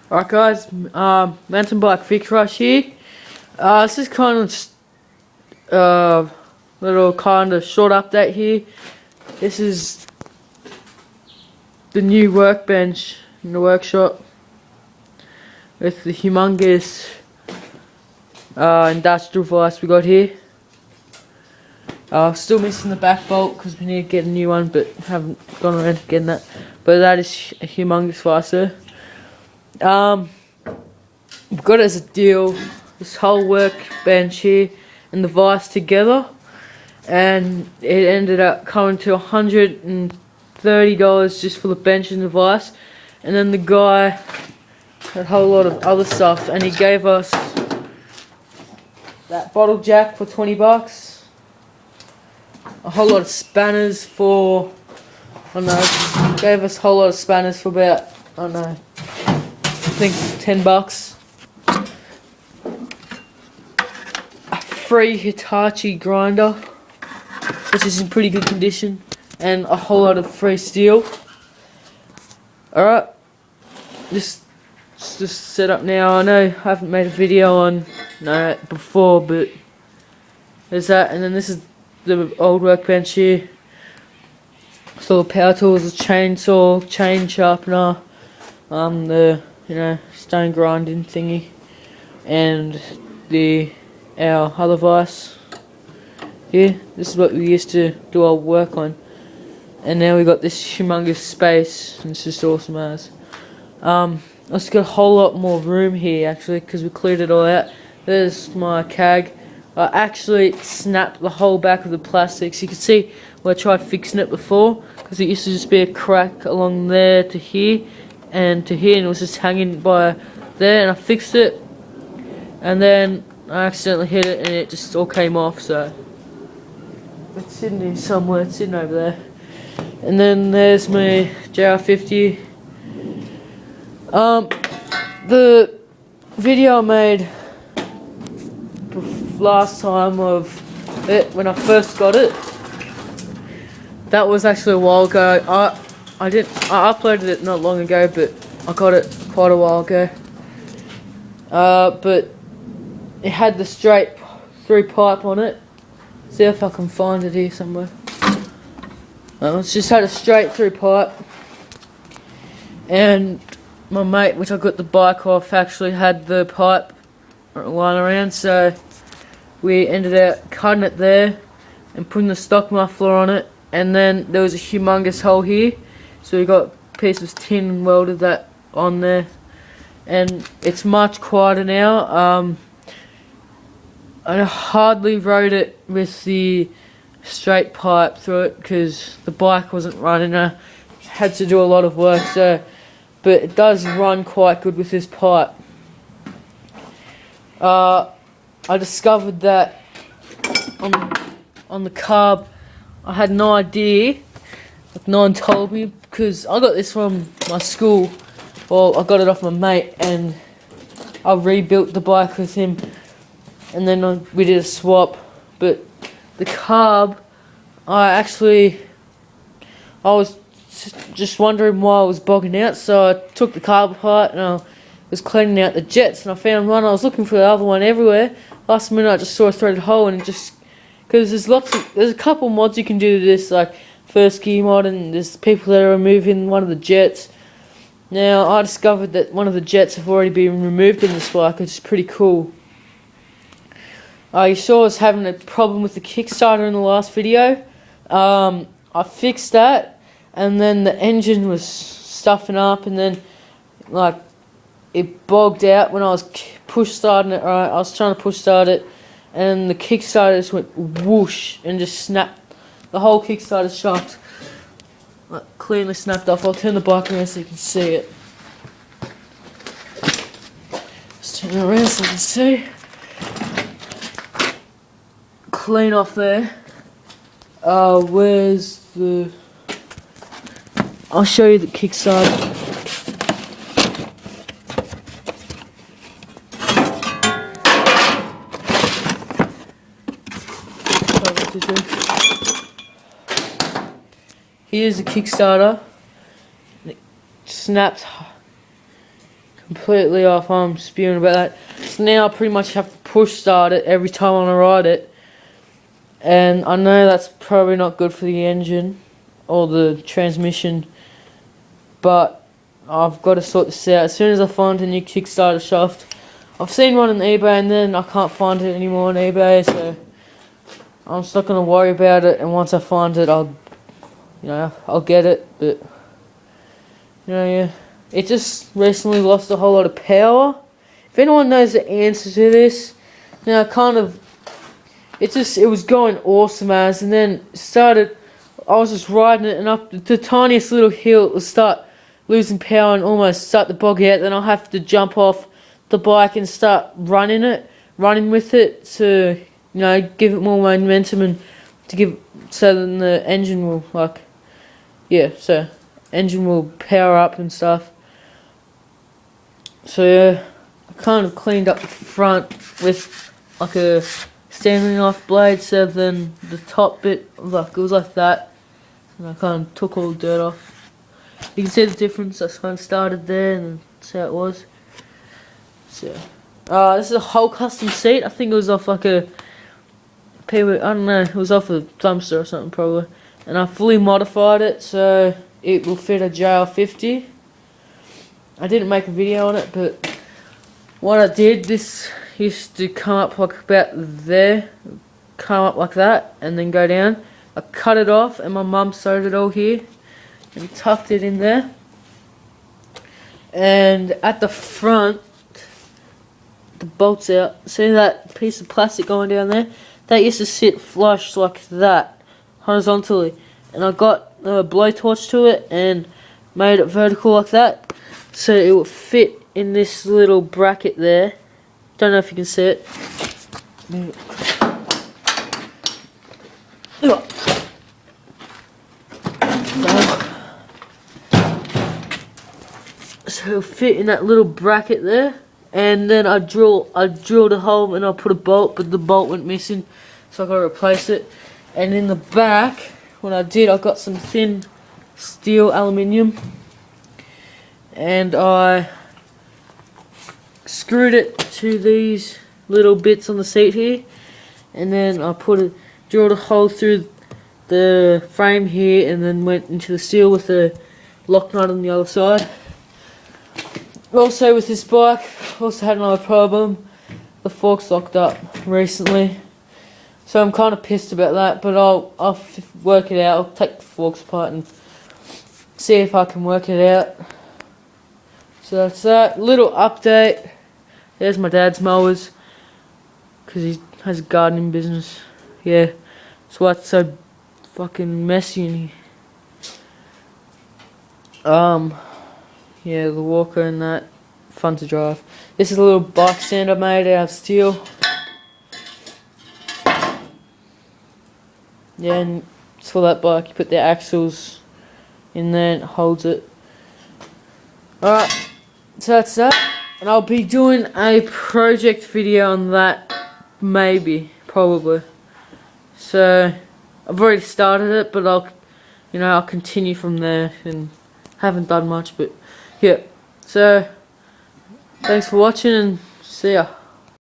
Alright guys, mountain bike fix rush here. This is kind of just, little kind of short update here. This is the new workbench in the workshop with the humongous industrial vise we got here. Still missing the back bolt because we need to get a new one, but haven't gone around to getting that. But that is a humongous vise there. We've got it as a deal, this whole workbench here and the vise together, and it ended up coming to $130 just for the bench and the vise. And then the guy had a whole lot of other stuff, and he gave us that bottle jack for 20 bucks, a whole lot of spanners for, I don't know, gave us a whole lot of spanners for about, I don't know, I think 10 bucks. A free Hitachi grinder, which is in pretty good condition, and a whole lot of free steel. Alright, just set up now. I know I haven't made a video on that before, but there's that, and then this is the old workbench here. So the power tools, the chainsaw, chain sharpener, the stone grinding thingy, and our other vise here. This is what we used to do our work on, and now we got this humongous space, and it's just awesome as. It's got a whole lot more room here actually because we cleared it all out. There's my CAG. I actually snapped the whole back of the plastic, so you can see where I tried fixing it before, because it used to just be a crack along there to here and to here, and it was just hanging by there, and I fixed it, and then I accidentally hit it and it just all came off. So it's sitting here somewhere, it's sitting over there. And then there's my JR50. The video I made last time of it when I first got it, that was actually a while ago. I uploaded it not long ago, but I got it quite a while ago. But it had the straight through pipe on it. See if I can find it here somewhere. It's just had a straight through pipe, and my mate, which I got the bike off, actually had the pipe lying around, so we ended up cutting it there and putting the stock muffler on it. And then there was a humongous hole here, so we got a piece of tin and welded that on there, and it's much quieter now. I hardly rode it with the straight pipe through it because the bike wasn't running. I had to do a lot of work, so, but it does run quite good with this pipe. I discovered that on the carb, I had no idea, like no one told me, because I got this from my school. Well, I got it off my mate, and I rebuilt the bike with him, and then we did a swap. But the carb, I was just wondering why it was bogging out, so I took the carb apart and I was cleaning out the jets, and I found one. I was looking for the other one everywhere. Last minute I just saw a threaded hole, and it just, because there's a couple mods you can do to this, like first gear mod, and there's people that are removing one of the jets. Now I discovered that one of the jets have already been removed in this bike, which is pretty cool. You saw us having a problem with the Kickstarter in the last video. I fixed that, and then the engine was stuffing up, and then like it bogged out when I was push starting it. Right, I was trying to push start it, and the Kickstarter just went whoosh and just snapped. The whole Kickstarter shaft cleanly snapped off. I'll turn the bike around so you can see it. Just turn it around so you can see. Clean off there. Where's the... I'll show you the Kickstarter. Here's the Kickstarter. It snapped completely off. I'm spewing about that. So now I pretty much have to push start it every time I want to ride it. And I know that's probably not good for the engine or the transmission, but I've got to sort this out. As soon as I find a new Kickstarter shaft, I've seen one on eBay and then I can't find it anymore on eBay, so I'm just not going to worry about it. And once I find it, I'll get it. But yeah, it just recently lost a whole lot of power. If anyone knows the answer to this, it was going awesome as, and then I was just riding it, and up the tiniest little hill, it would start losing power and almost start to bog out. Then I'll have to jump off the bike and start running with it to, give it more momentum and so then the engine will engine will power up and stuff. So yeah, I kind of cleaned up the front with like a Stanley knife blade, so then the top bit, it was like that, and I kind of took all the dirt off. You can see the difference. I kind of started there, and that's how it was. So, this is a whole custom seat. I think it was off like I don't know, it was off a dumpster or something probably, and I fully modified it so it will fit a JR50. I didn't make a video on it, but what I did, this used to come up like about there, come up like that, and then go down. I cut it off, and my mum sewed it all here, and tucked it in there. And at the front, the bolts out. See that piece of plastic going down there? That used to sit flush like that, horizontally. And I got a blowtorch to it and made it vertical like that, so it would fit in this little bracket there. Don't know if you can see it. So it'll fit in that little bracket there, and then I drilled a hole and I put a bolt, but the bolt went missing, so I got to replace it. And in the back, what I did, I got some thin steel aluminium, and I screwed it to these little bits on the seat here, and then I drilled a hole through the frame here, and then went into the steel with the lock nut on the other side. Also with this bike, also had another problem. The fork's locked up recently, so I'm kind of pissed about that, but I'll work it out. I'll take the forks apart and see if I can work it out. So that's that. Little update. There's my dad's mowers, because he has a gardening business. Yeah, that's why it's so fucking messy in here. Yeah, the walker and that, fun to drive. This is a little bike stand I made out of steel. Yeah, and it's for that bike. You put the axles in there and it holds it. Alright, so that's that. And I'll be doing a project video on that, maybe, probably. So I've already started it, but I'll continue from there, and haven't done much, but yeah. So thanks for watching, and see ya.